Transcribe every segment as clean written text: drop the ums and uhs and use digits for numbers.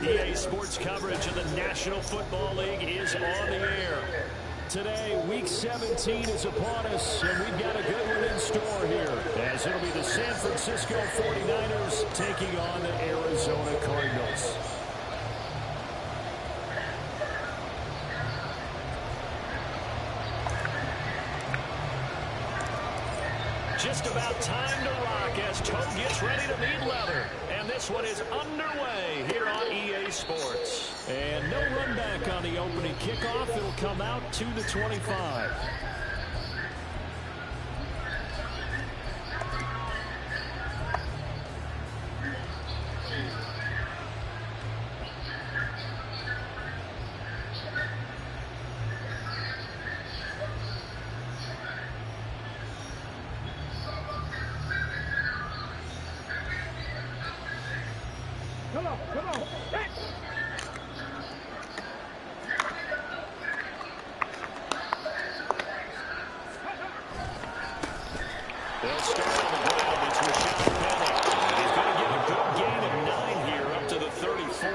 EA Sports coverage of the National Football League is on the air. Today, Week 17 is upon us, and we've got a good one in store here, as it'll be the San Francisco 49ers taking on the Arizona Cardinals. Just about time to rock as toe gets ready to meet leather. And this one is underway here on EA Sports. And no run back on the opening kickoff. It'll come out to the 25. Come on. They'll start on the ground. It's Rashad Penny. He's going to get a good gain of 9 here up to the 34.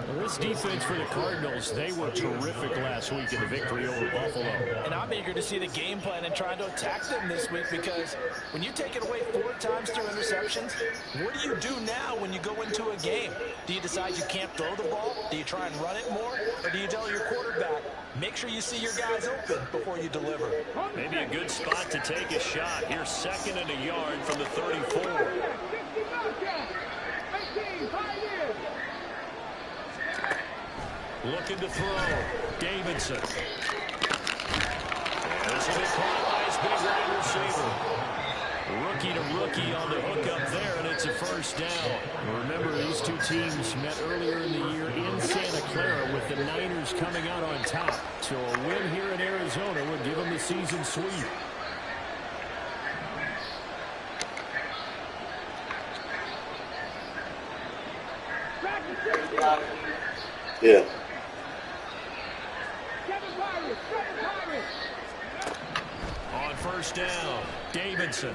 Well, this defense for the Cardinals, they were terrific last week in the victory over Buffalo. And I'm eager to see the game plan and trying to attack them this week, because when you take it away 4 times through interceptions, what do you do now when you go into a game? Do you decide you can't throw the ball? Do you try and run it more? Or do you tell your quarterback, make sure you see your guys open before you deliver? Maybe a good spot to take a shot. Here's 2nd and a yard from the 34. Looking to throw. Davidson. This will be caught by his big wide receiver. Rookie to rookie on the hook up there, and it's a first down. Remember, these two teams met earlier in the year in Santa Clara with the Niners coming out on top. So a win here in Arizona would give them the season sweep. Yeah. On first down, Davidson.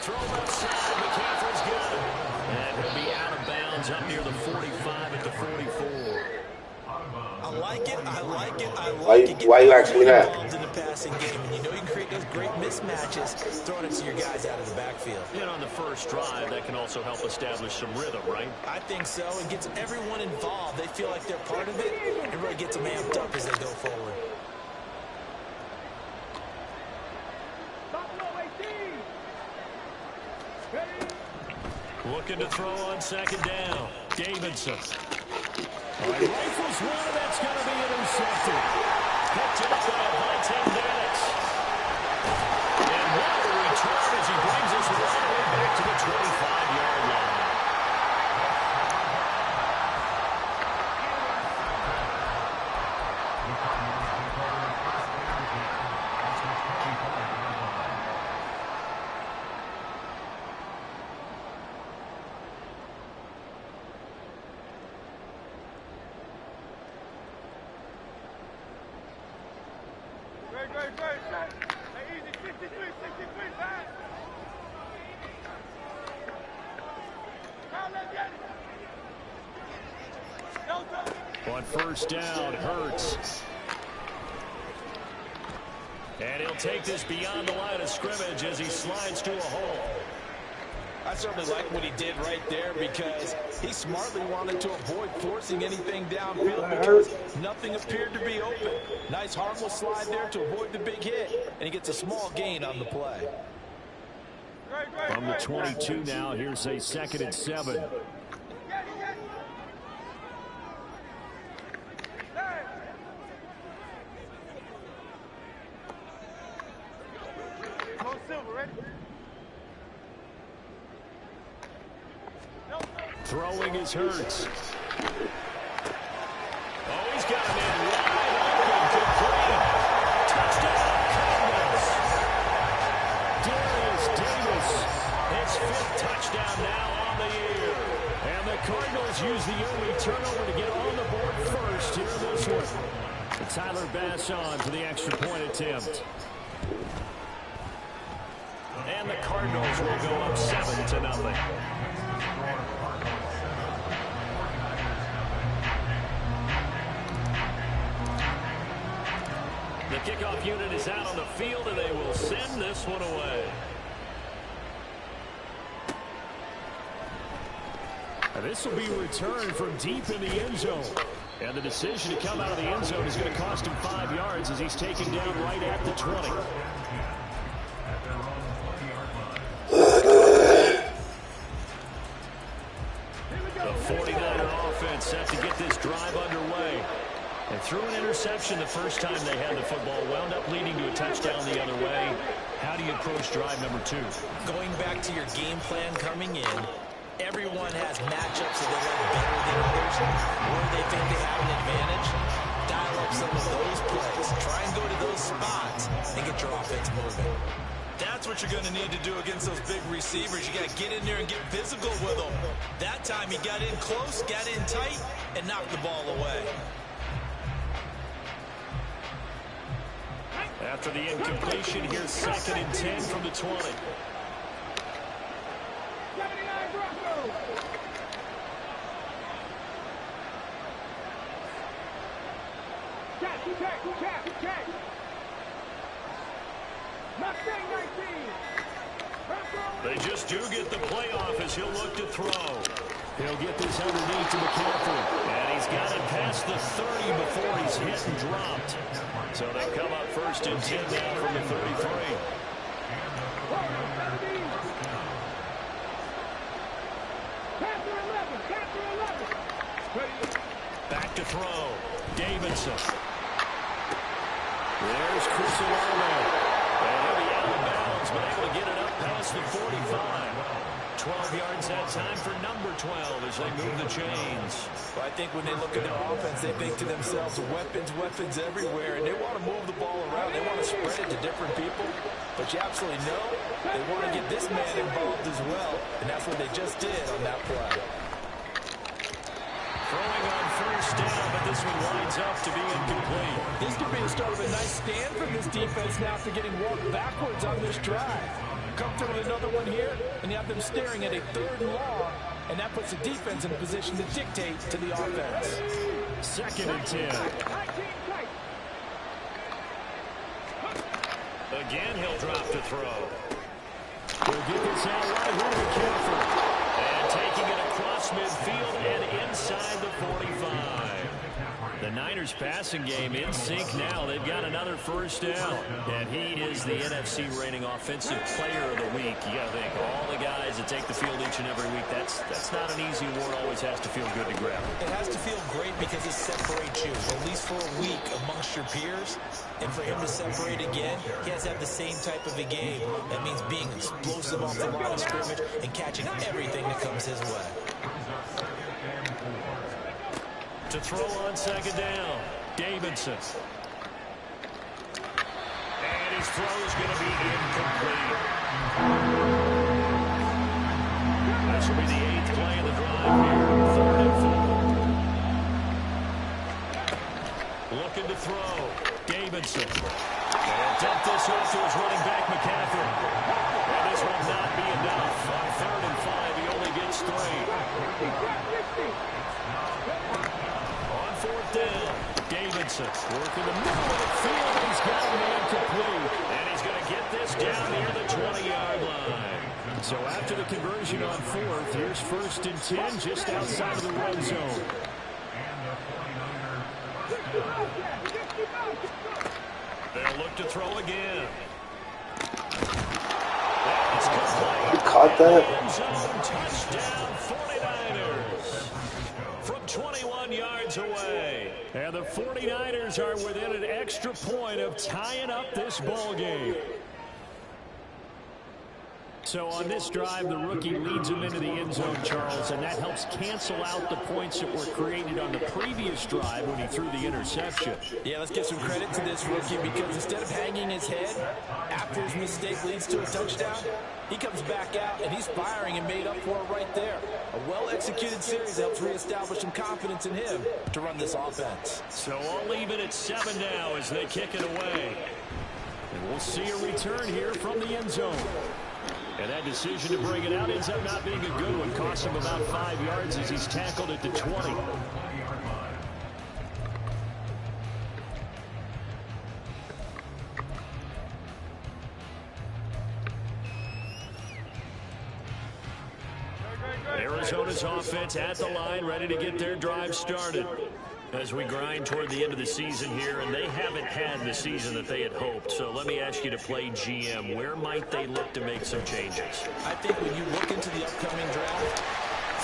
Throw outside, McCaffrey's good. And he'll be out of bounds up near the 45 at the 44. I like it. Why you asking me that? Involved in the passing game, and you know you can create those great mismatches throwing it to your guys out of the backfield. And on the first drive, that can also help establish some rhythm, right? I think so. It gets everyone involved. They feel like they're part of it. It really gets them amped up as they go forward. Looking to throw on 2nd down. Davidson. Rifles one, that's going to be intercepted. Picked up by Vontae Maddox. And what a return as he brings us all the way back to the 25-yard line. On first down, Hurts. And he'll take this beyond the line of scrimmage as he slides to a hole. I certainly like what he did right there, because he smartly wanted to avoid forcing anything downfield because nothing appeared to be open. Nice harmless slide there to avoid the big hit, and he gets a small gain on the play. From the 22 now, here's a 2nd and 7. Throwing is Hurts. Oh, he's got a man wide open, complete. Touchdown, Cardinals. Darius Davis, his 5th touchdown now on the year. And the Cardinals Lions use the early turnover to get on the board first here in this one. And Tyler Bass on for the extra point attempt. And the Cardinals will go up 7-0. The kickoff unit is out on the field, and they will send this one away. And this will be returned from deep in the end zone. And the decision to come out of the end zone is going to cost him 5 yards as he's taken down right at the 20. The 49er offense set to get this drive underway. And threw an interception the first time they had the football, wound up leading to a touchdown the other way. How do you approach drive number 2? Going back to your game plan coming in, everyone has matchups that they like better than others, where they think they have an advantage. Dial up some of those plays. Try and go to those spots and get your offense moving. That's what you're going to need to do against those big receivers. You got to get in there and get physical with them. That time he got in close, got in tight, and knocked the ball away. After the incompletion, here's 2nd and 10 from the 20. They just do get the playoff as he'll look to throw. He'll get this underneath to McCaffrey. And he's got it past the 30 before he's hit and dropped. So they come up 1st and 10 now from the 33. Back to throw. Davidson. There's Chris Olave. And he'll be out of bounds, but able to get it up past the 45. 12 yards that time for number 12 as they move the chains. Well, I think when they look at their offense, they think to themselves, weapons everywhere, and they want to move the ball around. They want to spread it to different people. But you absolutely know they want to get this man involved as well, and that's what they just did on that play. Throwing on 1st down, but this one winds up to be incomplete. This could be the start of a nice stand from this defense now after getting walked backwards on this drive. Come through with another one here, and you have them staring at a 3rd and long, and that puts the defense in a position to dictate to the offense. 2nd and 10. Again, he'll drop to throw. He'll get this out right here to McCaffrey. And taking it across midfield and inside the 45. The Niners passing game in sync now. They've got another 1st down. And he is the NFC reigning offensive player of the week. You got to think, all the guys that take the field each and every week, that's not an easy award. Always has to feel good to grab. It has to feel great because it separates you, at least for a week, amongst your peers. And for him to separate again, he has to have the same type of a game. That means being explosive off the line of scrimmage and catching everything that comes his way. To throw on 2nd down, Davidson. And his throw is going to be incomplete. This will be the 8th play of the drive here. 3rd and 4. Looking to throw, Davidson. And dump this off to his running back, McCaffrey. And this will not be enough. On 3rd and 5, he only gets 3. On 4th down, Davidson working the middle of the field. He's got a man complete. And he's going to get this down near the 20-yard line. So after the conversion on 4th, here's 1st and 10 just outside of the red zone. They'll look to throw again. You caught that? Touchdown 49ers from 21 yards away. And the 49ers are within an extra point of tying up this ball game. So on this drive, the rookie leads him into the end zone, Charles, and that helps cancel out the points that were created on the previous drive when he threw the interception. Yeah, let's give some credit to this rookie because instead of hanging his head after his mistake leads to a touchdown, he comes back out and he's firing and made up for it right there. A well-executed series helps reestablish some confidence in him to run this offense. So I'll leave it at 7 now as they kick it away. And we'll see a return here from the end zone. And that decision to bring it out ends up not being a good one. Costs him about 5 yards as he's tackled at the 20. Arizona's offense at the line, ready to get their drive started. As we grind toward the end of the season here, and they haven't had the season that they had hoped. So let me ask you to play GM. Where might they look to make some changes? I think when you look into the upcoming draft,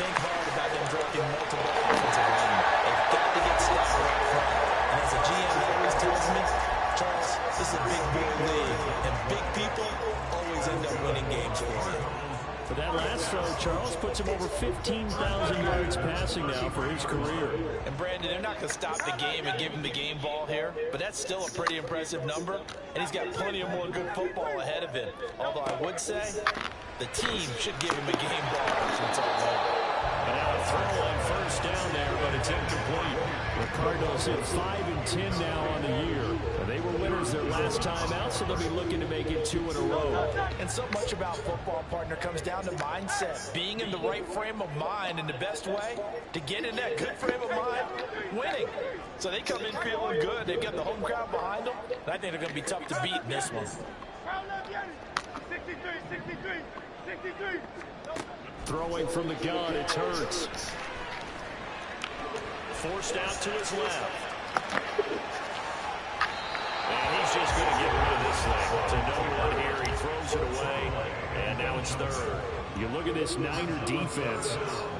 think hard about them drafting multiple offensive linemen. They've got to get Stafford up front. And as a GM always tells me, Charles, this is a big boy league, and big people always end up winning games for you. For that last throw, Charles puts him over 15,000 yards passing now for his career. And Brandon, they're not going to stop the game and give him the game ball here, but that's still a pretty impressive number, and he's got plenty of more good football ahead of him. Although I would say the team should give him a game ball after it's all over. And now a throw on first down there, but it's incomplete. The Cardinals at 5-10 now on the year. And they were winners their last time out, so they'll be looking to make it 2 in a row. And so much about football, partner, comes down to mindset. Being in the right frame of mind, and the best way to get in that good frame of mind, winning. So they come in feeling good. They've got the home crowd behind them. And I think they're going to be tough to beat in this one. 63. Throwing from the gun, it's Hurts. Forced out to his left. And he's just going to get rid of this thing. It's a no-one here. He throws it away, and now it's third. You look at this Niner defense.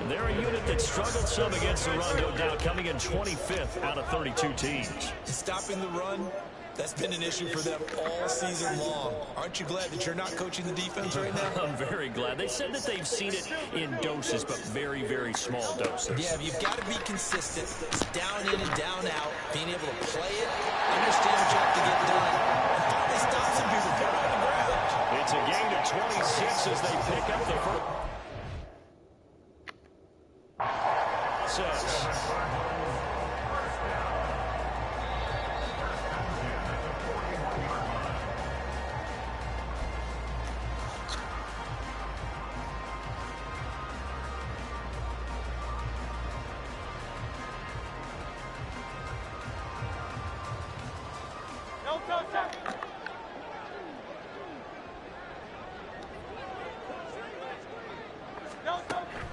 They're a unit that struggled some against the run, no doubt, coming in 25th out of 32 teams. Stopping the run, that's been an issue for them all season long. Aren't you glad that you're not coaching the defense right now? I'm very glad. They said that they've seen it in doses, but very, very small doses. Yeah, you've got to be consistent. It's down in and down out. Being able to play it, understand what you have to get done, and finally stop some people from on the ground. It's a gain of 26 as they pick up the first. 6.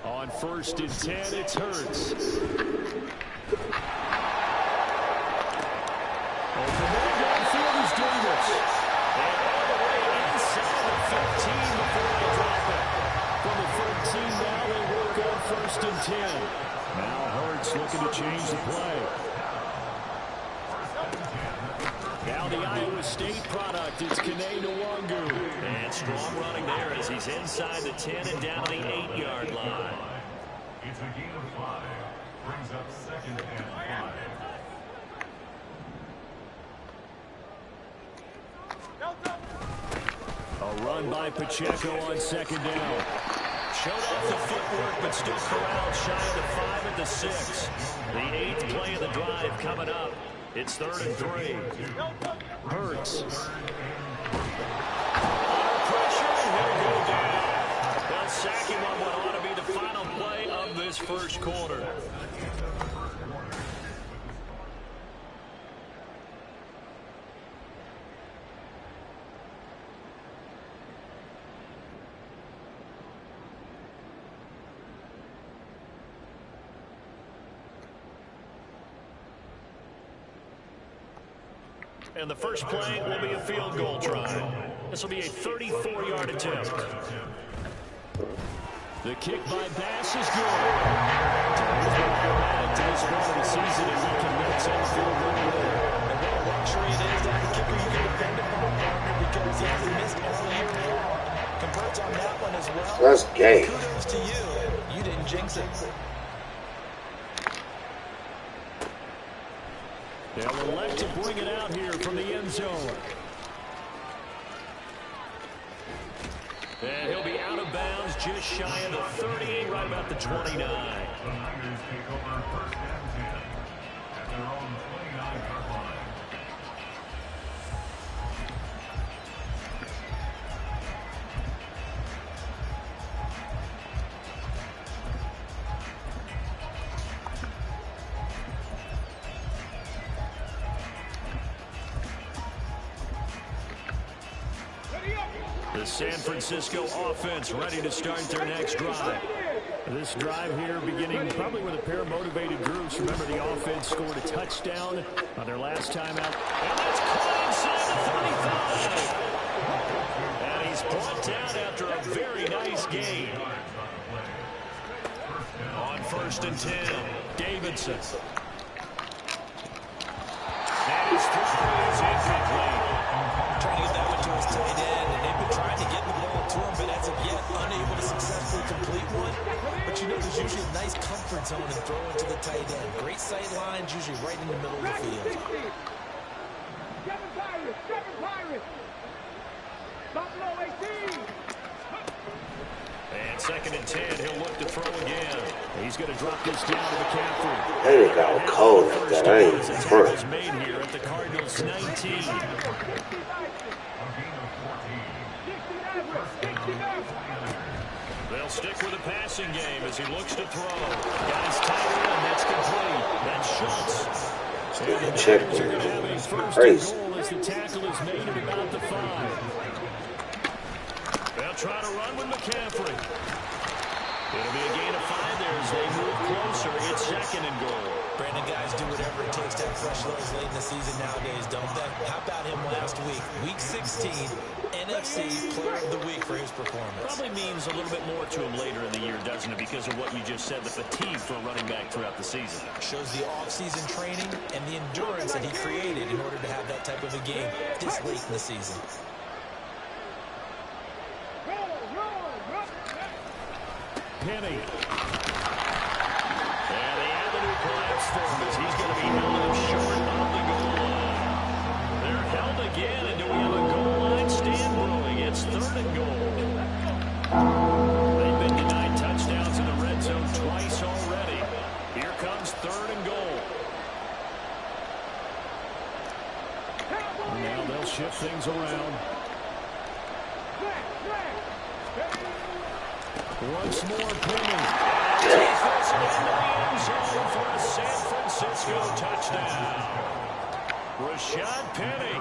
On 1st and 10, it's Hurts. Open ball downfield is Davis. And all the way inside the 15 before they drop it. From the 13 now, they work on 1st and 10. Now Hurts looking to change the play. Now the Iowa State product, it's Kene Nwangu. And strong running there as he's inside the 10 and down the 8-yard line. It's a gain of 5. Brings up 2nd and 5. A run by Pacheco on 2nd down. Showed off the footwork, but still corralled shy of the 5 at the 6. The 8th play of the drive coming up. It's 3rd and 3. Hurts. Pressure, and he'll go down. They'll sack him on what ought to be the final play of this first quarter. And the first play will be a field goal try. This will be a 34-yard attempt. The kick by Bass is good. He's been automatic to this point of the season, and he can make some field goal there. And what a luxury it is to have a kicker you can depend upon, partner, because he hasn't missed all year long. Converts on that one, game. Kudos to you. You didn't jinx it. They'll elect to bring it out here from the end zone. And he'll be out of bounds just shy of the 30, right about the 29. The Niners take over first and 10 at their own 29-yard line. The San Francisco offense ready to start their next drive. This drive here beginning probably with a pair of motivated groups. Remember, the offense scored a touchdown on their last time out. And that's caught inside the 35. And he's brought down after a very nice gain. On first and 10, Davidson. And his throw is incomplete. Trying to get that one to his tight end, and they've been trying to get the ball to him, but as of yet, unable to successfully complete one. But you know, there's usually a nice comfort zone in throwing to the tight end. Great sight lines, usually right in the middle of the field. Seven Pirates. Buffalo 18. And second and 10, he'll look to throw again. He's going to drop this down to McCaffrey. That ain't got cold like that. I ain't first. Made here at the Cardinals 19. They'll stick with the passing game as he looks to throw. Got his tight end. That's complete. That's Schultz. And check They're going to have a first crazy. and goal as the tackle is made at about the 5. They'll try to run with McCaffrey. It'll be a gain of 5 there as they move closer. It's second and goal. Brandon, guys do whatever it takes to have fresh legs late in the season nowadays, don't they? How about him last week? Week 16, NFC Player of the Week for his performance. Probably means a little bit more to him later in the year, doesn't it? Because of what you just said, the fatigue for a running back throughout the season. Shows the off-season training and the endurance that he created in order to have that type of a game this late in the season. Penny. And the avenue collapse for him as he's going to be held up short of the goal line. They're held again, and do we have a goal line stand brewing? It's third and goal. They've been denied touchdowns in the red zone twice already. Here comes third and goal. Now they'll shift things around. Once more, Penny. Takes this into the end zone for a San Francisco touchdown. Rashad Penny,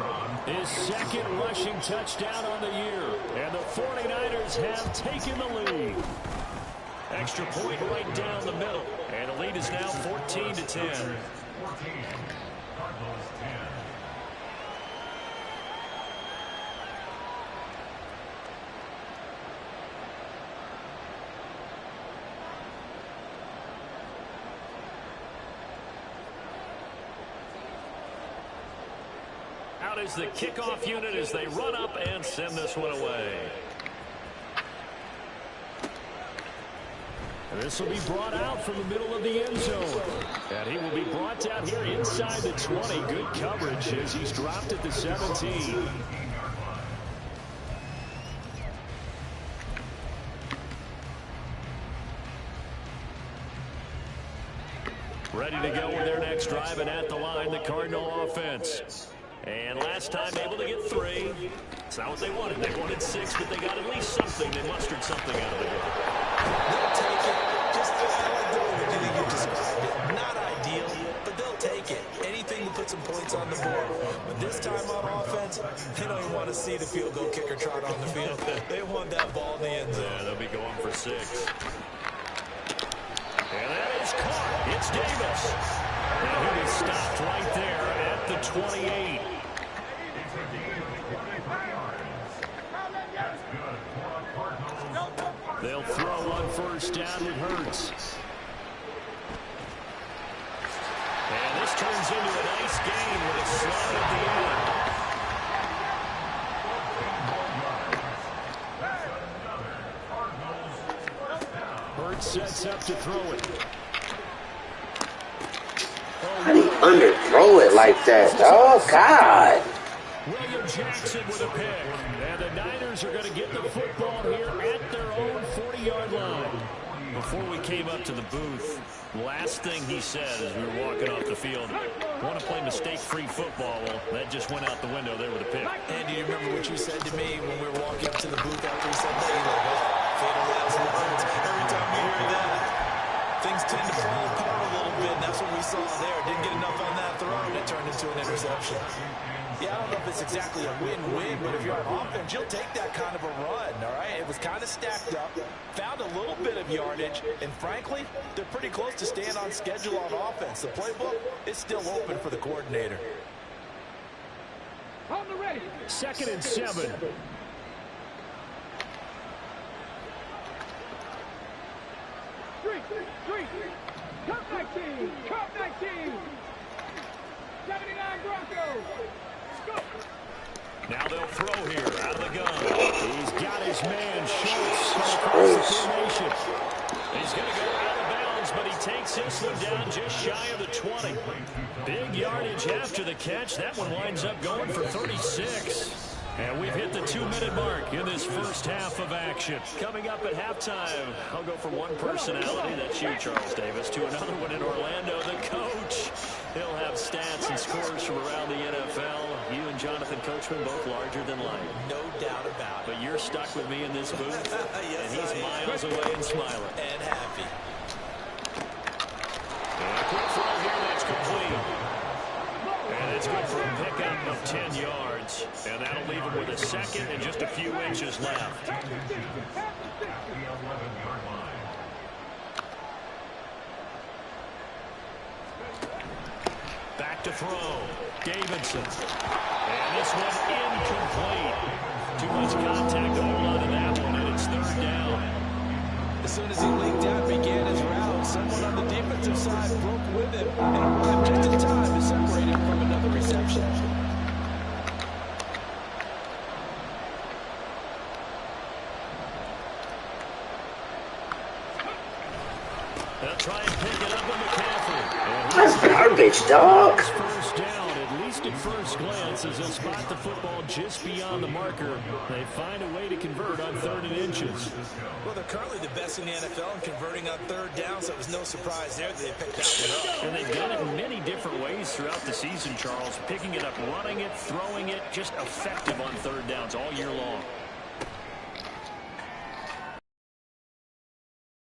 his second rushing touchdown on the year. And the 49ers have taken the lead. Extra point right down the middle. And the lead is now 14-10. 14. Cardinals 10. Out is the kickoff unit as they run up and send this one away. This will be brought out from the middle of the end zone. And he will be brought down here inside the 20. Good coverage as he's dropped at the 17. Ready to go with their next drive, and at the line, the Cardinal offense. And last time able to get 3. It's not what they wanted. They wanted 6, but they got at least something. They mustered something out of the game. They'll take it. Just I like the way you described it. Not ideal, but they'll take it. Anything to put some points on the board. But this time on offense, they don't even want to see the field goal kicker trot on the field. They want that ball in the end zone. Yeah, they'll be going for 6. And that is caught. It's Davis. And he is stopped right there at the 28. They'll throw on first down with Hurts. And this turns into a nice game with a slide at the end. sets up to throw it. How do you underthrow it like that? Oh, God. William Jackson with a pick. And the Niners are going to get the football here at their own 40-yard line. Before we came up to the booth, last thing he said as we were walking off the field, want to play mistake-free football. Well, that just went out the window there with a pick. And do you remember what you said to me when we were walking up to the booth after he said that? You know, fatal last words. Every time you hear that, things tend to fall apart a little bit, and that's what we saw there. Didn't get enough on that throw, and it turned into an interception. Yeah, I don't know if it's exactly a win-win, but if you're on offense, you'll take that kind of a run, all right? It was kind of stacked up, found a little bit of yardage, and frankly, they're pretty close to staying on schedule on offense. The playbook is still open for the coordinator. On the ready. 2nd and 7. Three. Cup 19. 79 Broncos. Go. Now they'll throw here out of the gun. He's got his man Schultz across the formation. He's going to go out of bounds, but he takes this one down just shy of the 20. Big yardage after the catch. That one winds up going for 36. And we've hit the 2-minute mark in this first half of action. Coming up at halftime, I'll go from one personality, that's you, Charles Davis, to another one in Orlando, the coach. He'll have stats and scores from around the NFL. You and Jonathan Coachman both larger than life. No doubt about it. But you're stuck with me in this booth, Yes, and he's miles away and smiling. And happy. And a quick throw here, that's complete. And it's good for a pickup of 10 yards. And that'll leave him with a second and just a few inches left. At the 11-yard line. Back to throw. Davidson. And this one incomplete. Too much contact to hold on to that one, and it's 3rd down. As soon as he leaked out, began his route, someone on the defensive side broke with him and arrived just in time to separate him from another reception. They'll try and pick it up with McCaffrey. That's garbage, dog. First down, at least at first glance, as they'll spot the football just beyond the marker. They find a way to convert on 3rd and inches. Well, they're currently the best in the NFL in converting on 3rd down, so it was no surprise there that they picked that one up. And they've done it in many different ways throughout the season, Charles. Picking it up, running it, throwing it, just effective on 3rd downs all year long.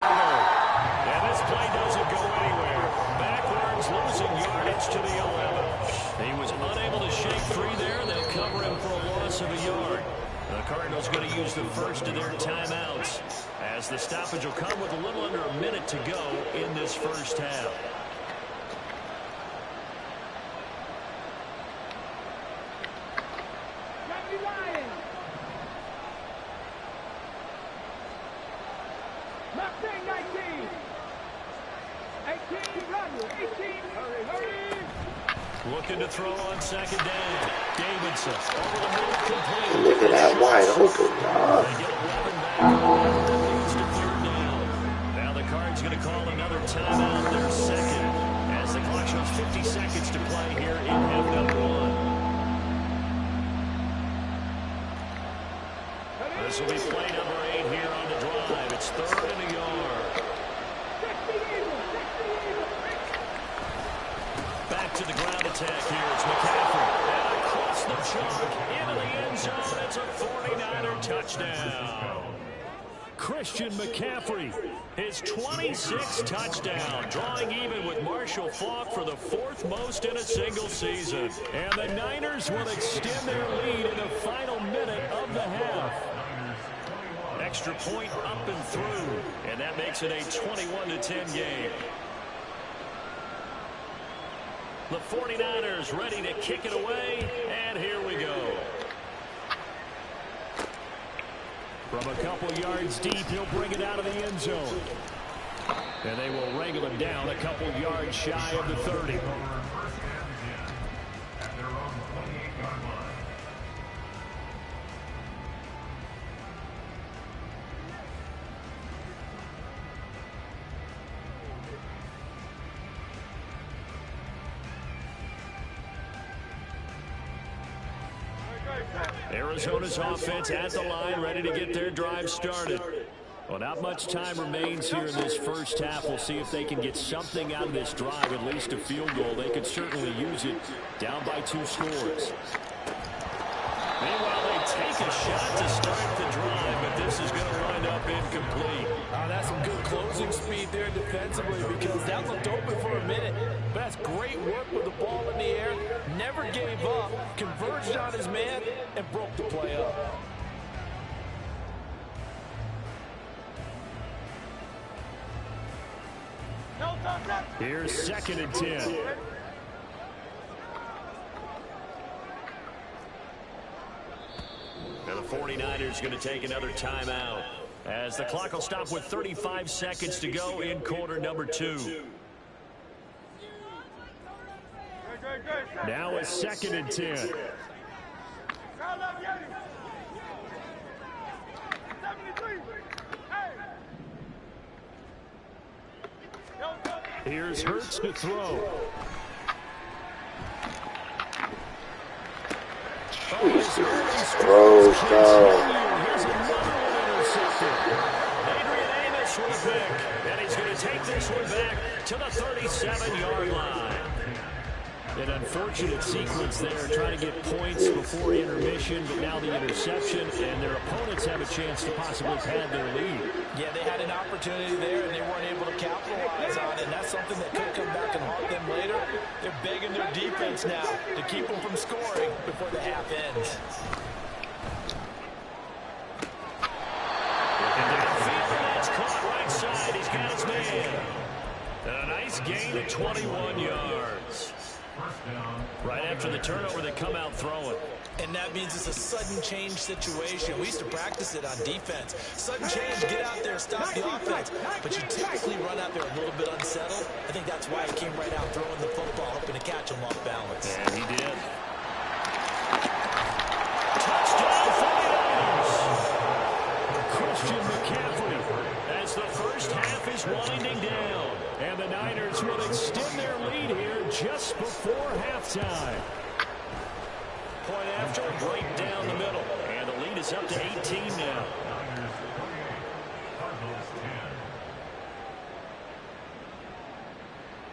And this play doesn't go anywhere. Backwards, losing yardage to the 11. He was unable to shake free there. They'll cover him for a loss of a yard. The Cardinals going to use the first of their timeouts, as the stoppage will come with a little under a minute to go in this first half. Mustang 19. 18, Rodney. 18, hurry. Looking to throw on 2nd down. Davidson over the middle, complete. Look at that wide open, dog. They get 11 back. Leads to 3rd down. Now the Cards going to call another timeout, their second, as the clock shows 50 seconds to play here in half number 1. This will be play number 8 here on the drive. It's 3rd and a yard. Back to the ground attack here. It's McCaffrey. And across the chalk into the end zone. It's a 49er touchdown. Christian McCaffrey, his 26th touchdown, drawing even with Marshall Faulk for the 4th most in a single season. And the Niners will extend their lead in the final minute of the half. Extra point up and through, and that makes it a 21-10 game. The 49ers ready to kick it away, and here we go. From a couple yards deep, he'll bring it out of the end zone. And they will wrangle him down a couple yards shy of the 30. At their own 28-yard line. Arizona's offense at the line, ready to get their drive started. Well, not much time remains here in this first half. We'll see if they can get something out of this drive, at least a field goal. They could certainly use it, down by 2 scores. Meanwhile, they take a shot to start the drive, but this is going to wind up incomplete. That's some good closing speed there defensively, because that looked open for a minute. But that's great work with the ball in the air. Never gave up, converged on his man, and broke the play up. Here's 2nd and 10. And the 49ers going to take another timeout, as the clock will stop with 35 seconds to go in quarter number 2. Now it's 2nd and 10. Here's Hurts to throw. Jesus, throws, Here's another one intercepted. Adrian Amos with a pick, and he's going to take this one back to the 37-yard line. An unfortunate sequence there, trying to get points before intermission, but now the interception, and their opponents have a chance to possibly pad their lead. Yeah, they had an opportunity there, and they weren't able to capitalize on it, and that's something that could come back and haunt them later. They're begging their defense now to keep them from scoring before the half ends. Looking downfield, it's caught right side. He's got his man. And a nice gain of 21 yards. Right after the turnover, they come out throwing. And that means it's a sudden change situation. We used to practice it on defense. Sudden change, get out there, stop the offense. But you typically run out there a little bit unsettled. I think that's why he came right out throwing the football, hoping to catch him off balance. And he did. Touchdown 49ers. Christian McCaffrey, as the first half is winding down. And the Niners will extend their lead here just before halftime. Point after, right down the middle. And the lead is up to 18 now.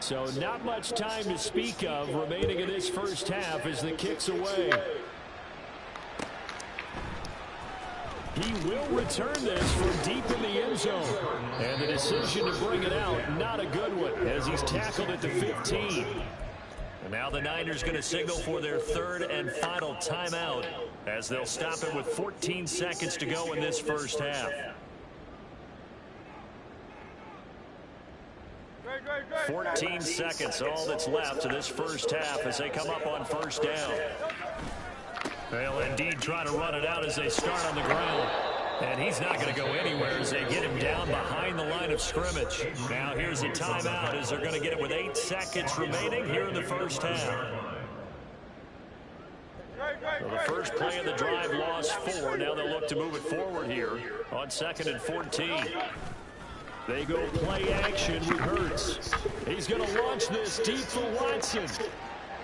So not much time to speak of remaining in this first half as the kick's away. He will return this from deep in the end zone. And the decision to bring it out, not a good one, as he's tackled at the 15. And now the Niners going to signal for their 3rd and final timeout, as they'll stop it with 14 seconds to go in this first half. 14 seconds, all that's left to this first half as they come up on first down. They'll indeed try to run it out as they start on the ground. And he's not going to go anywhere as they get him down behind the line of scrimmage. Now here's a timeout as they're going to get it with 8 seconds remaining here in the first half. So the first play of the drive lost 4. Now they'll look to move it forward here on 2nd and 14. They go play action with Hurts. He's going to launch this deep for Watson.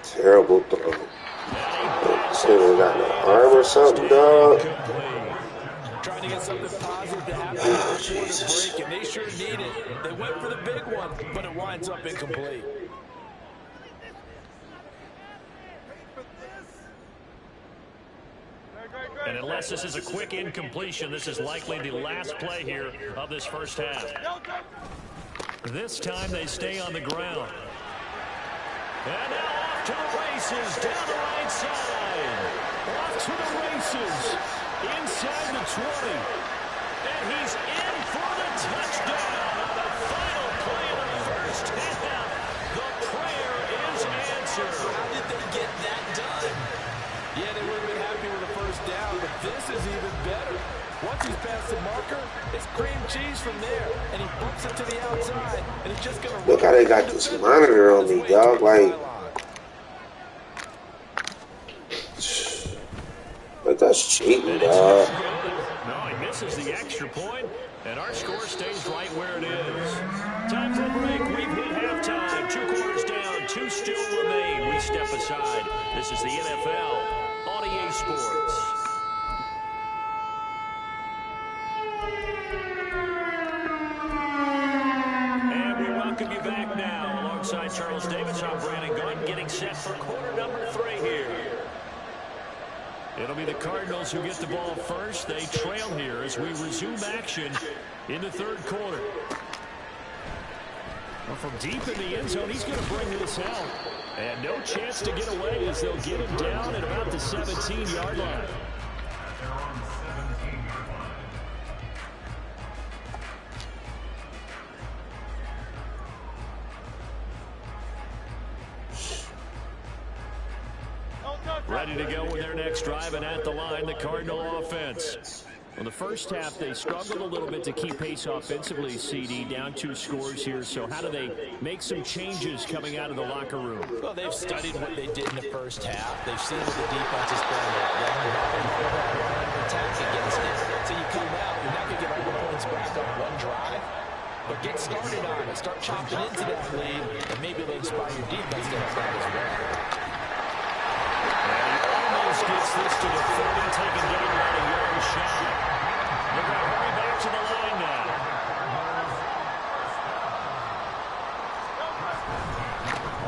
Terrible throw. Should have got an arm or something, dog. Trying to get something positive to happen before the break, and they sure need it. They went for the big one, but it winds up incomplete. And unless this is a quick incompletion, this is likely the last play here of this first half. This time they stay on the ground. And now off to the races, down the right side. Off to the races, inside the 20. And he's in for the touchdown on the final play of the first half. The prayer is answered. How did they get that done? Yeah, they would have been happy with the first down, but this is even better. Once he's past the marker, it's cream cheese from there, and he bumps it to the outside, and he's just going to look how they got this monitor on me, dog. Like that's cheating, dog. No, he misses the extra point, and our score stays right where it is. Time for a break. We've hit halftime. 2 quarters down, 2 still remain. We step aside. This is the NFL on EA Sports. Charles Davis. I'm Brandon Gunn, getting set for quarter number 3 here. It'll be the Cardinals who get the ball first. They trail here as we resume action in the third quarter. Well, from deep in the end zone, he's going to bring this out. And no chance to get away as they'll get him down at about the 17-yard line. Ready to go with their next drive, and at the line, the Cardinal offense. Well, the first half, they struggled a little bit to keep pace offensively, CD, down 2 scores here. So how do they make some changes coming out of the locker room? Well, they've studied what they did in the first half. They've seen what the defense has done. They're attack against it. So you come out, you're not going to get all the points back on one drive. But get started on it. Start chopping into that lead, and maybe they'll inspire your defense to help out as well. Gets this to the 30, taken down by a yard shot. They're going to hurry back to the line now.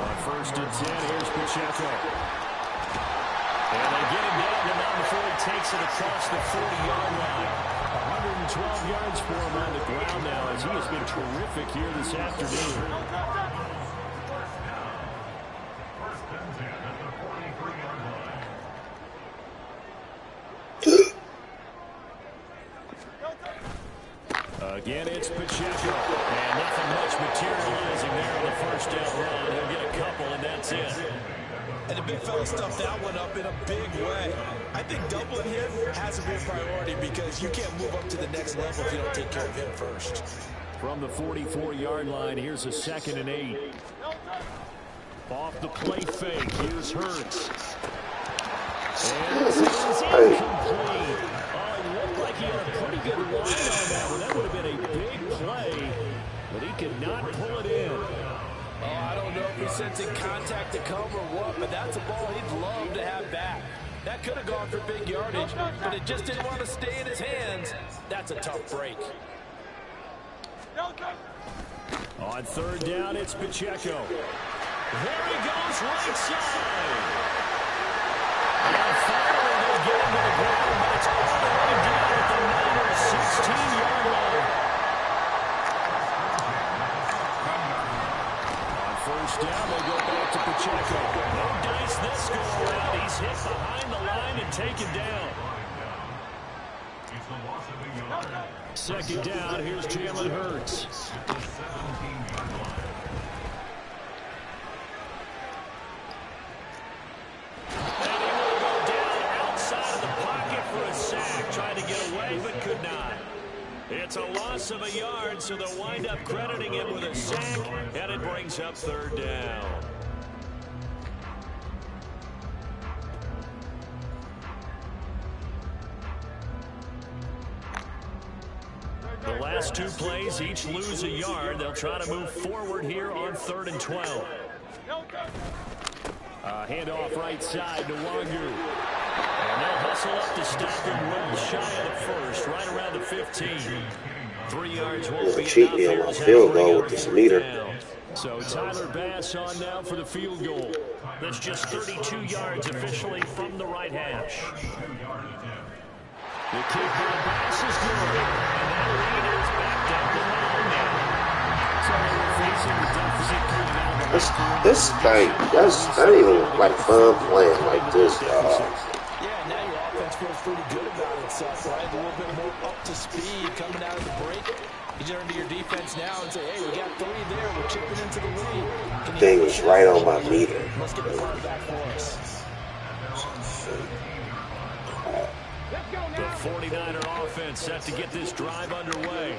On 1st and 10, here's Pacheco. And they get him down to not before he takes it across the 40-yard line. 112 yards for him on the ground now as he has been terrific here this afternoon. Again, it's Pacheco. And nothing much materializing there on the first down run. He'll get a couple, and that's it. And the big fella stuffed that one up in a big way. I think doubling him has to be a priority because you can't move up to the next level if you don't take care of him first. From the 44-yard line, here's a 2nd and 8. Off the play fake, here's Hurts. And this is incomplete. Looked like he had a pretty good line on that one. That would have been a big play, but he could not pull it in. Oh, I don't know if he's sensing contact to come or what, but that's a ball he'd love to have back. That could have gone for big yardage, but it just didn't want to stay in his hands. That's a tough break. On 3rd down, it's Pacheco. There he goes, right side. And finally, they get him to the ground, but it's all the way down at the Niners' 16-yard line. On 1st down, they go back to Pacheco. No dice this go around. He's hit behind the line and taken down. 2nd down, here's Jalen Hurts. Tried to get away, but could not. It's a loss of a yard, so they'll wind up crediting him with a sack, and it brings up 3rd down. The last 2 plays each lose a yard. They'll try to move forward here on 3rd and 12. Handoff right side to Wangu. And they'll hustle up to stop him well shy of the 1st, right around the 15. 3 yards won't be cheat me on my field goal with this meter. So Tyler Bass on now for the field goal. That's just 32 yards officially from the right hash. The kick by Bass is good, and that lead is back down the line now. So we're facing the deficit coming out of the This thing, that's not even like fun playing like this, dog. Yeah, now your offense feels pretty good about itself, right? A little bit more up to speed coming out of the break. You turn to your defense now and say, hey, we got 3 there. We're chipping into the lead. Thing was right on my meter. Let's get the ball back for us. The 49er offense set to get this drive underway.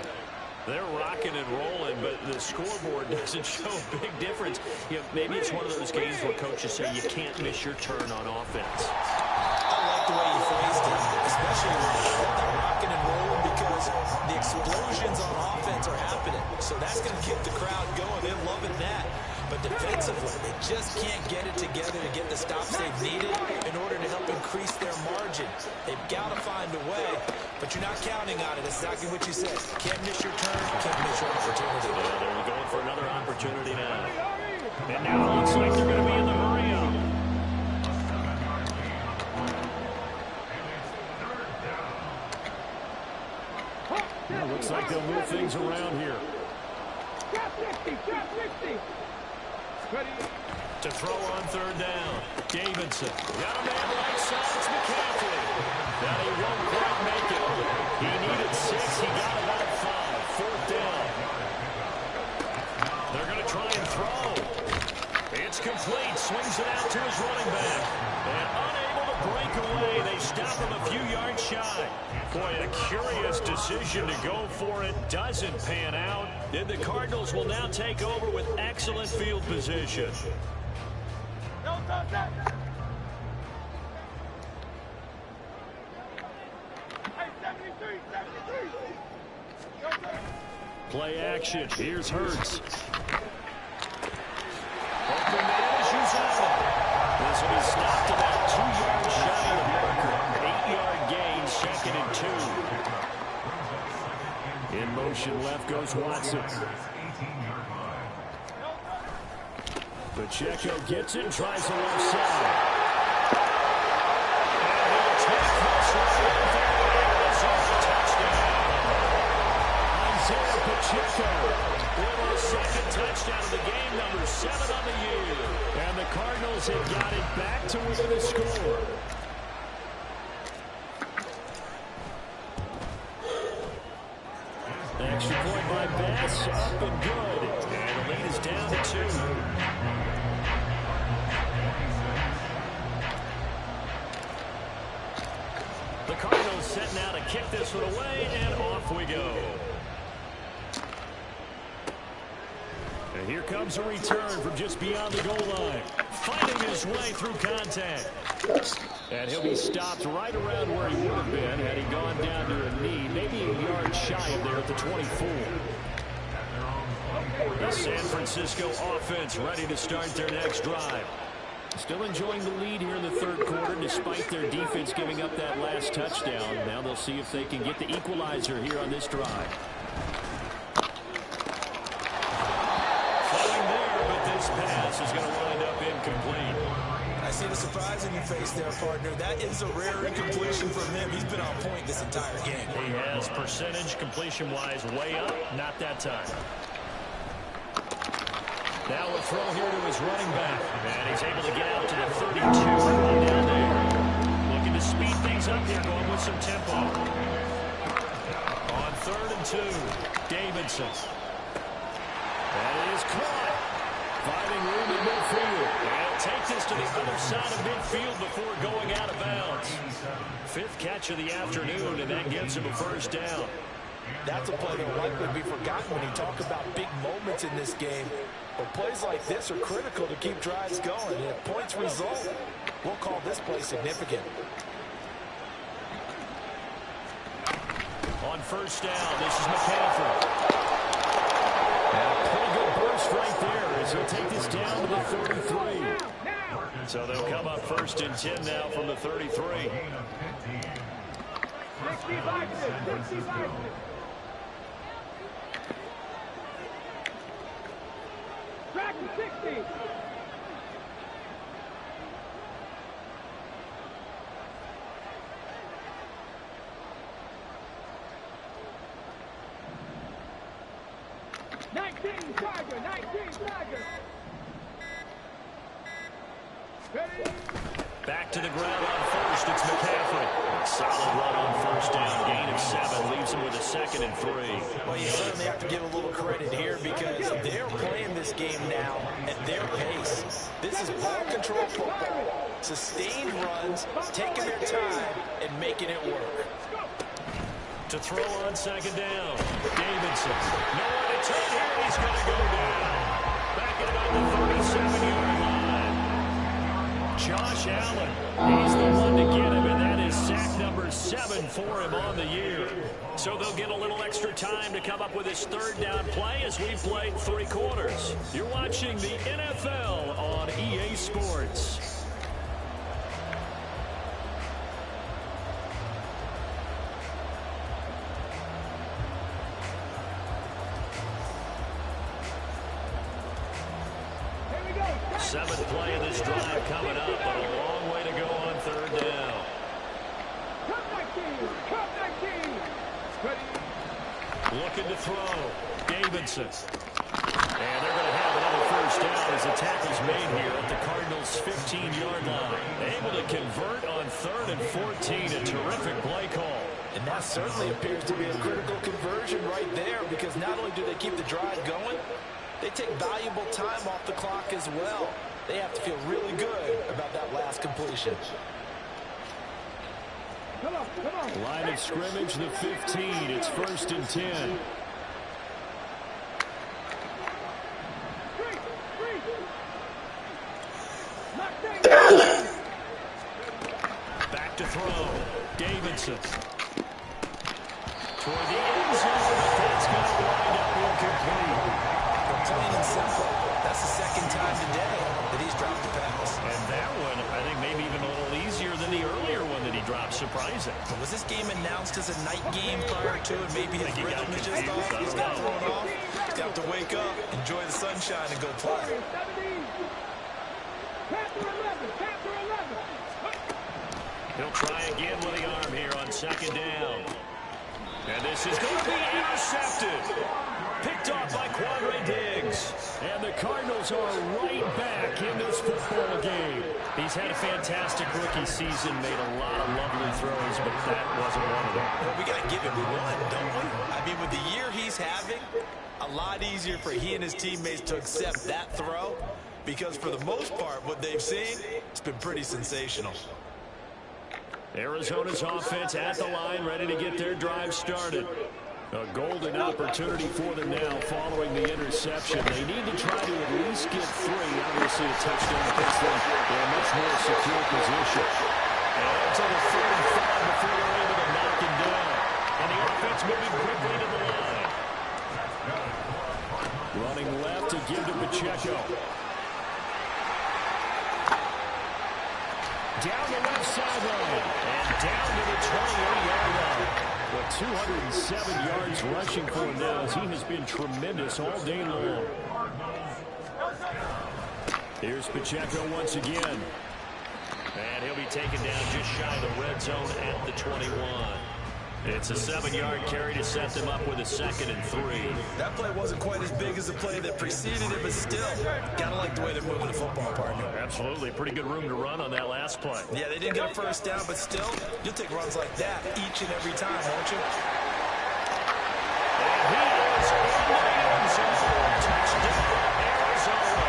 They're rocking and rolling, but the scoreboard doesn't show a big difference. You know, maybe it's one of those games where coaches say you can't miss your turn on offense. I like the way you phrased it, especially when they're rocking and rolling because the explosions on offense are happening. So that's going to keep the crowd going. They're loving that. But defensively, they just can't get it together to get the stops they've needed in order to help increase their margin. They've got to find a way, but you're not counting on it. That's exactly what you said. Can't miss your turn, can't miss your opportunity. Yeah, they're going for another opportunity now. And now it looks like they're going to be in the hurry up. It looks like they'll move things around here. Drop 60, drop 60. Ready. To throw on third down. Davidson. Got a man right side. It's McCaffrey. That he won't quite make it. He needed 6. He got about 5. Fourth down. They're going to try and throw. It's complete. Swings it out to his running back. And unable to break away. They stop him a few yards shy. Boy, a curious decision to go for it. Doesn't pan out. And the Cardinals will now take over with excellent field position. Play action. Here's Hurts. Open man is Uzama. This will be stopped about 2 yards shy of the marker. 8-yard gain, 2nd and 2. In motion, left goes Watson. Pacheco gets it, tries the left side. And he'll take this right touchdown. Isaiah Pacheco with his 2nd touchdown of the game, number 7 on the year. And the Cardinals have got it back to within a score. The extra point by Bass, up and good. And the lead is down to 2. The Cardinals set now to kick this one away, and off we go. And here comes a return from just beyond the goal line. Fighting his way through contact. And he'll be stopped right around where he would have been had he gone down to a knee, maybe a yard shy of there at the 24. The San Francisco offense ready to start their next drive. Still enjoying the lead here in the third quarter despite their defense giving up that last touchdown. Now they'll see if they can get the equalizer here on this drive. Throwing there, but this pass is going to wind up incomplete. I see the surprise in your face there, partner. That is a rare incompletion from him. He's been on point this entire game. He has percentage completion-wise way up. Not that time. Now a throw here to his running back. And he's able to get out to the 32. Right down there. Looking to speed things up here, going with some tempo. On 3rd and 2, Davidson. That is caught. Finding room in midfield. And take this to the other side of midfield before going out of bounds. 5th catch of the afternoon, and that gives him a first down. That's a play that will likely be forgotten when you talk about big moments in this game. But plays like this are critical to keep drives going. And if points result, we'll call this play significant. On first down, this is McCaffrey. And a pretty good burst right there as he'll take this down to the 33. So they'll come up 1st and 10 now from the 33. 65. Track to 60. Tiger. Ready? Back to the ground on first. It's McCaffrey. Solid run on first down. Gain of 7. Leaves him with a 2nd and 3. Well, you certainly have to give a little credit here because they're playing this game now at their pace. This is ball control football. Sustained runs, taking their time, and making it work. To throw on 2nd down. Davidson. Nowhere to turn here. He's going to go down. Back at about the 37-yard line. Josh Allen. He's the one to get him, and that is sack number 7 for him on the year. So they'll get a little extra time to come up with his 3rd down play as we've played 3 quarters. You're watching the NFL on EA Sports. Here we Seventh play of this drive coming up, but a long way to go on third down. Looking to throw. Davidson. And they're going to have another first down as the tackle's made here at the Cardinals' 15-yard line. Able to convert on 3rd and 14. A terrific play call. And that certainly appears to be a critical conversion right there, because not only do they keep the drive going, they take valuable time off the clock as well. They have to feel really good about that last completion. Line of scrimmage, the 15. It's 1st and 10. Back to throw. Davidson. Toward the end zone, but that's going to wind up incomplete. Plain and simple. That's the second time today that he's dropped the pass. And that one, I think, maybe even a little easier than the earlier one that he dropped. Surprising. But was this game announced as a night game prior to, and maybe his rhythm is just off? He's got thrown off. He's got to wake up, enjoy the sunshine, and go play. He'll try again with the arm here on 2nd down. And this is going to be intercepted. Picked off by Quadre Diggs. And the Cardinals are right back in this football game. He's had a fantastic rookie season, made a lot of lovely throws, but that wasn't one of them. Well, we got to give him one, don't we? I mean, with the year he's having, a lot easier for he and his teammates to accept that throw, because for the most part, what they've seen, it's been pretty sensational. Arizona's offense at the line, ready to get their drive started. A golden opportunity for them now following the interception. They need to try to at least get 3. Obviously, a touchdown puts them in a much more secure position. And to the 35 before they're able to knock him down. And the offense moving quickly to the line. Running left to give to Pacheco. Down the left sideline. And down to the 28-yard line. But 207 yards rushing for him now, as he has been tremendous all day long. Here's Pacheco once again. And he'll be taken down just shy of the red zone at the 21. It's a 7-yard carry to set them up with a 2nd and 3. That play wasn't quite as big as the play that preceded it, but still, gotta like the way they're moving the football, partner. Absolutely. Pretty good room to run on that last play. Yeah, they didn't get a first down, but still, you'll take runs like that each and every time, won't you? And he is in the end zone. Touchdown, Arizona.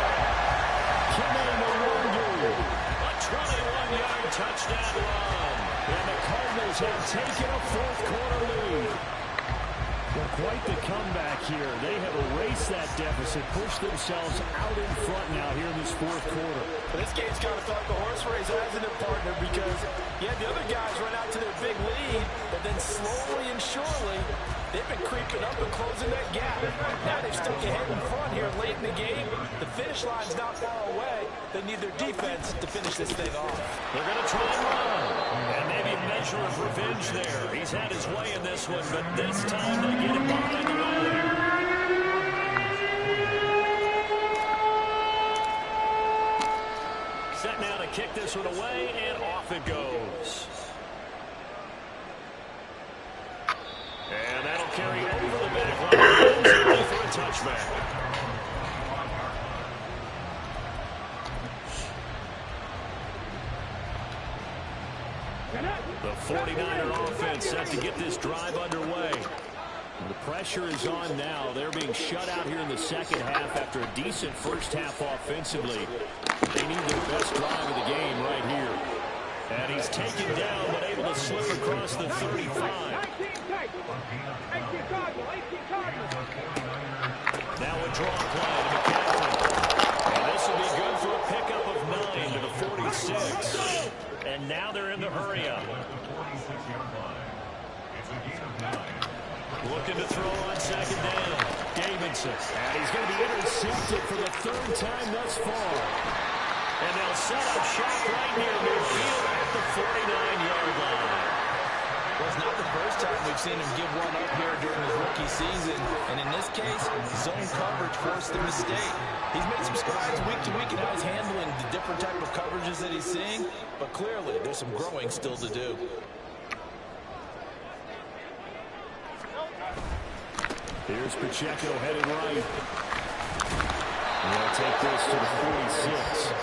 Kimon Nwangwu. A 21-yard touchdown run. And the Cardinals have taken a 4th-quarter lead. Well, quite the comeback here. They have erased that deficit, pushed themselves out in front now here in this 4th quarter. This game's kind of felt the horse race, hasn't it, partner? Because, yeah, the other guys run out to their big lead, but then slowly and surely, they've been creeping up and closing that gap. Now they've stuck ahead in front here late in the game. The finish line's not far away. They need their defense to finish this thing off. They're going to try and run. And maybe a measure of revenge there. He's had his way in this one, but this time they get him behind the line. Set now to kick this one away, and off it goes. And that'll carry over the back line for a touchback. The 49er offense set to get this drive underway. The pressure is on now. They're being shut out here in the second half after a decent first half offensively. They need their best drive of the game right here. And he's taken down but able to slip across the 35. Now a draw play to McCaffrey. And this will be good for a pickup of 9 to the 46. And now they're in the hurry-up. Looking to throw on 2nd down. Davidson. And he's going to be intercepted for the 3rd time thus far. And they'll set up shop right near midfield at the 49-yard line. Well, it's not the first time we've seen him give one up here during his rookie season. And in this case, zone coverage forced the mistake. He's made some strides week to week in how he's handling the different type of coverages that he's seeing. But clearly, there's some growing still to do. Here's Pacheco headed right. And they'll take this to the 46.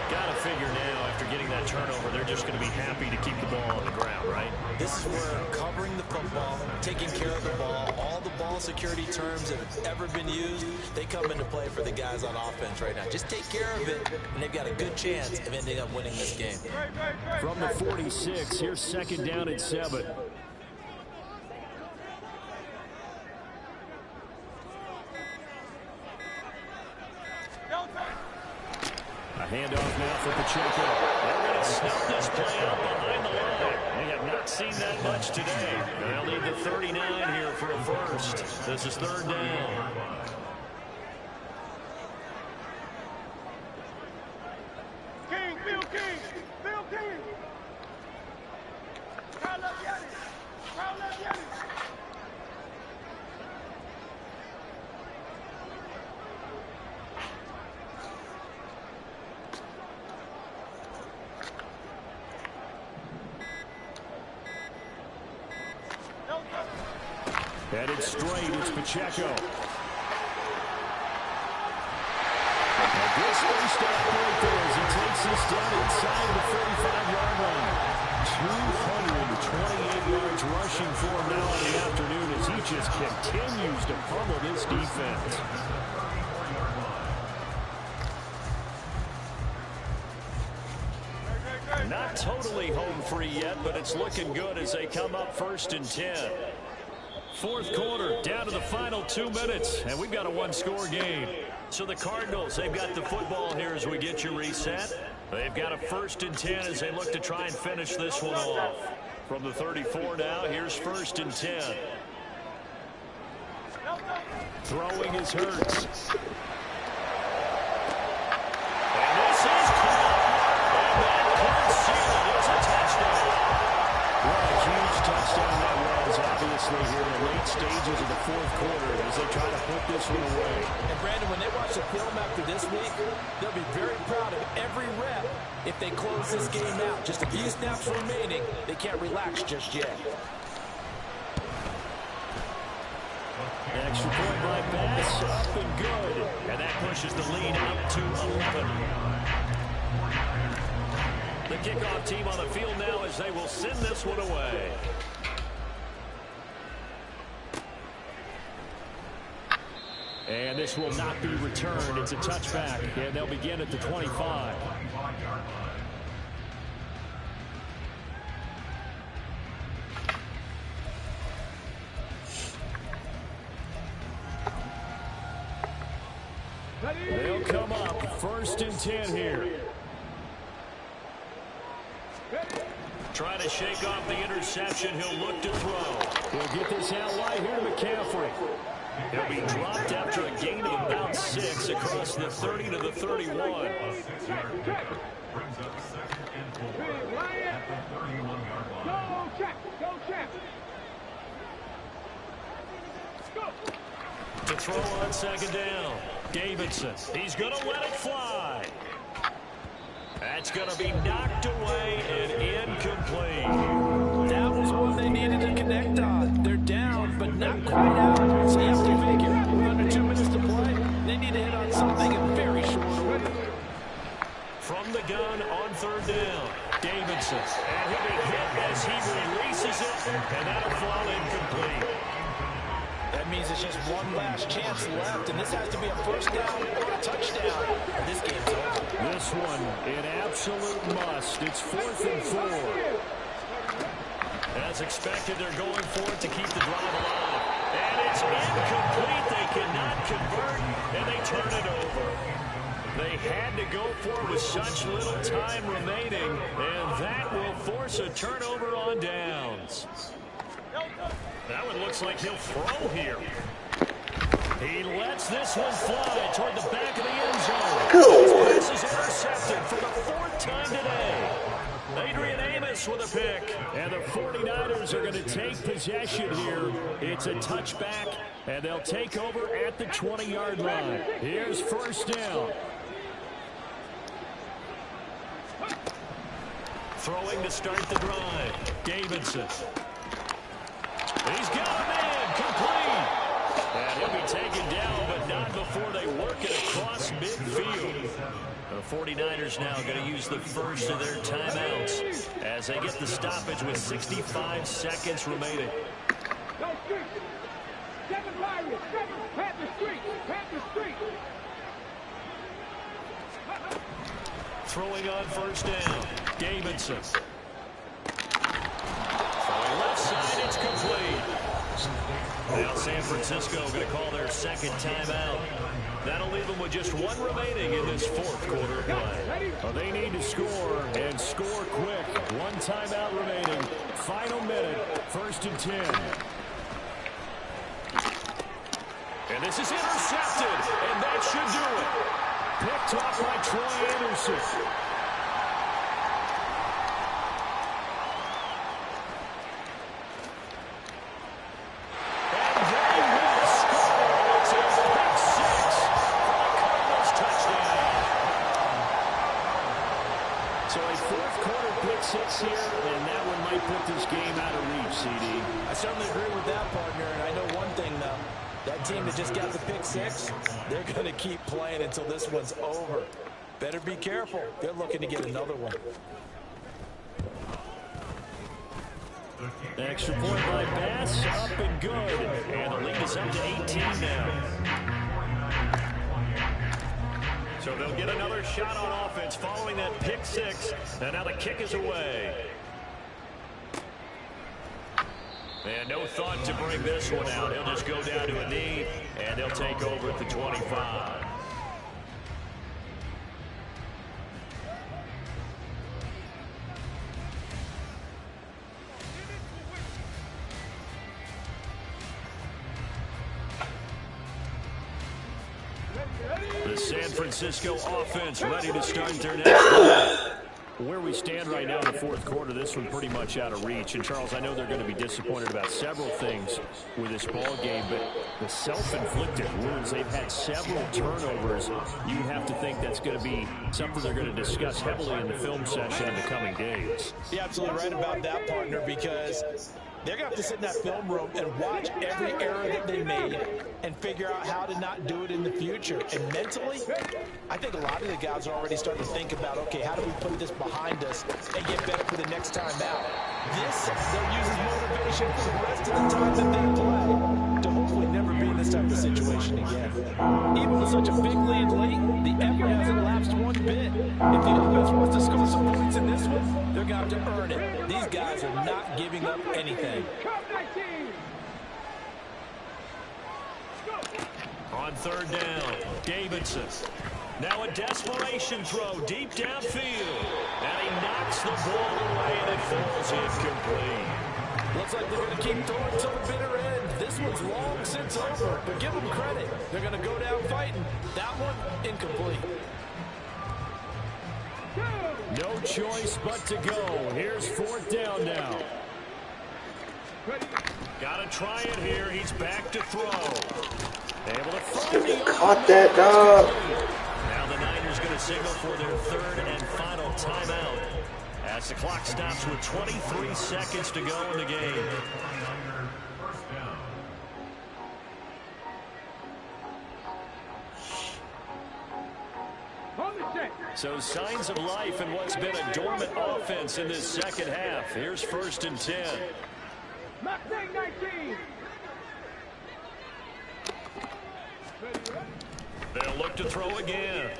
Got to figure now, after getting that turnover, they're just going to be happy to keep the ball on the ground, right? This is where covering the football, taking care of the ball, all the ball security terms that have ever been used, they come into play for the guys on offense right now. Just take care of it, and they've got a good chance of ending up winning this game. From the 46, here's second down and 7. A handoff now for Pacheco. They're going to snuff this play out behind the line. They have not seen that much today. They'll need the 39 here for a first. This is third down. King, Bill King, Bill King. Kyle up Yanni. Kyle up Yanni. Headed straight, it's Pacheco. A good space to operate there as he takes this down inside the 45-yard line. 228 yards rushing for him now in the afternoon as he just continues to pummel this defense. Not totally home free yet, but it's looking good as they come up first and 10. Fourth quarter, down to the final 2 minutes, and we've got a one-score game. So the Cardinals, they've got the football here as we get you reset. They've got a first and 10 as they look to try and finish this one off. From the 34 now, here's first and 10. Throwing is Hurts. And this is caught. And that could seal it. It's a touchdown. What a huge touchdown that was, obviously, here in the late stages of the fourth quarter as they try to put this one away. And, Brandon, when they watch the film after this week, they'll be very proud of every rep if they close this game out. Just a few snaps remaining. They can't relax just yet. Extra point by Bass, up and good. And that pushes the lead out to 11. The kickoff team on the field now as they will send this one away. And this will not be returned. It's a touchback, and they'll begin at the 25. They'll come up first and 10 here. Trying to shake off the interception. He'll look to throw. He'll get this out wide here to McCaffrey. He'll be dropped after a gain of about 6 across the 30 to the 31. Go check, go check. To throw on second down. Davidson. He's going to let it fly. That's going to be knocked away and incomplete. That was one they needed to connect on. They're down, but not quite out. So you have to figure, with under 2 minutes to play, they need to hit on something in very short order. From the gun on third down, Davidson. And he'll be hit as he releases it, and that'll fall incomplete. That means it's just one last chance left, and this has to be a first down or a touchdown, or this game's over. This one, an absolute must. It's 4th and 4. As expected, they're going for it to keep the drive alive. And it's incomplete. They cannot convert, and they turn it over. They had to go for it with such little time remaining, and that will force a turnover on downs. That one looks like he'll throw here. He lets this one fly toward the back of the end zone. This pass is intercepted for the 4th time today. Adrian Amos Davis with a pick. And the 49ers are going to take possession here. It's a touchback, and they'll take over at the 20-yard line. Here's first down. Throwing to start the drive. Davidson. He's got a man. Complete. And he'll be taken down, but not before they work it across midfield. The 49ers now going to use the first of their timeouts as they get the stoppage with 65 seconds remaining. Throwing on first down. Davidson. Throwing left side, it's complete. Now San Francisco going to call their second timeout. That'll leave them with just one remaining in this fourth quarter of play. Well, they need to score, and score quick. One timeout remaining. Final minute, 1st and 10. And this is intercepted, and that should do it. Picked off by Troy Anderson. Here, and that one might put this game out of reach, CD. I certainly agree with that, partner, and I know one thing, though. That team that just got the pick six, they're going to keep playing until this one's over. Better be careful. They're looking to get another one. Extra point by Bass, up and good. And the lead is up to 18 now. So they'll get another shot on offense following that pick six. And now the kick is away. And no thought to bring this one out. He'll just go down to a knee, and they'll take over at the 25. The San Francisco offense ready to start their next. Where we stand right now in the fourth quarter, this one pretty much out of reach. And, Charles, I know they're going to be disappointed about several things with this ball game, but the self-inflicted wounds, they've had several turnovers. You have to think that's going to be something they're going to discuss heavily in the film session in the coming days. You're absolutely right about that, partner, because they're going to have to sit in that film room and watch every error that they made and figure out how to not do it in the future. And mentally, I think a lot of the guys are already starting to think about, okay, how do we put this behind us and get better for the next time out? This, they'll use as motivation for the rest of the time that they play to hopefully never be in this type of situation again. Even with such a big lead late, the effort hasn't lapsed one bit. If the offense wants to score some points in this one, they're going to have to earn it. These guys are not giving up anything. On third down, Davidson. Now a desperation throw deep downfield. And he knocks the ball away and it falls incomplete. Looks like they're going to keep throwing to the bitter end. This one's long since over, but give them credit. They're going to go down fighting. That one, incomplete. No choice but to go. Here's fourth down now. Got to try it here. He's back to throw. Able to find the caught that dog. Now the Niners going to signal for their third and final timeout as the clock stops with 23 seconds to go in the game. So signs of life in what's been a dormant offense in this second half. Here's 1st and 10. They'll look to throw again.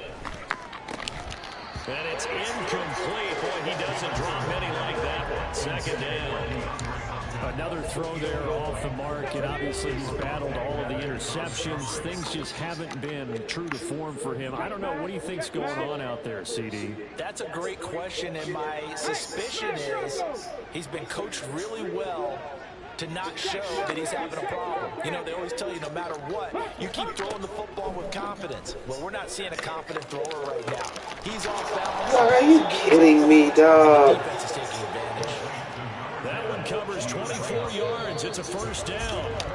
And it's incomplete. Boy, he doesn't drop any like that one. Second down. Another throw there off the mark, and obviously he's battled all of the interceptions. Things just haven't been true to form for him. I don't know. What do you think's going on out there, CD? That's a great question, and my suspicion is he's been coached really well to not show that he's having a problem. You know, they always tell you no matter what, you keep throwing the football with confidence. Well, we're not seeing a confident thrower right now. He's off balance. Are you kidding me, dog? The defense is taking advantage. first down.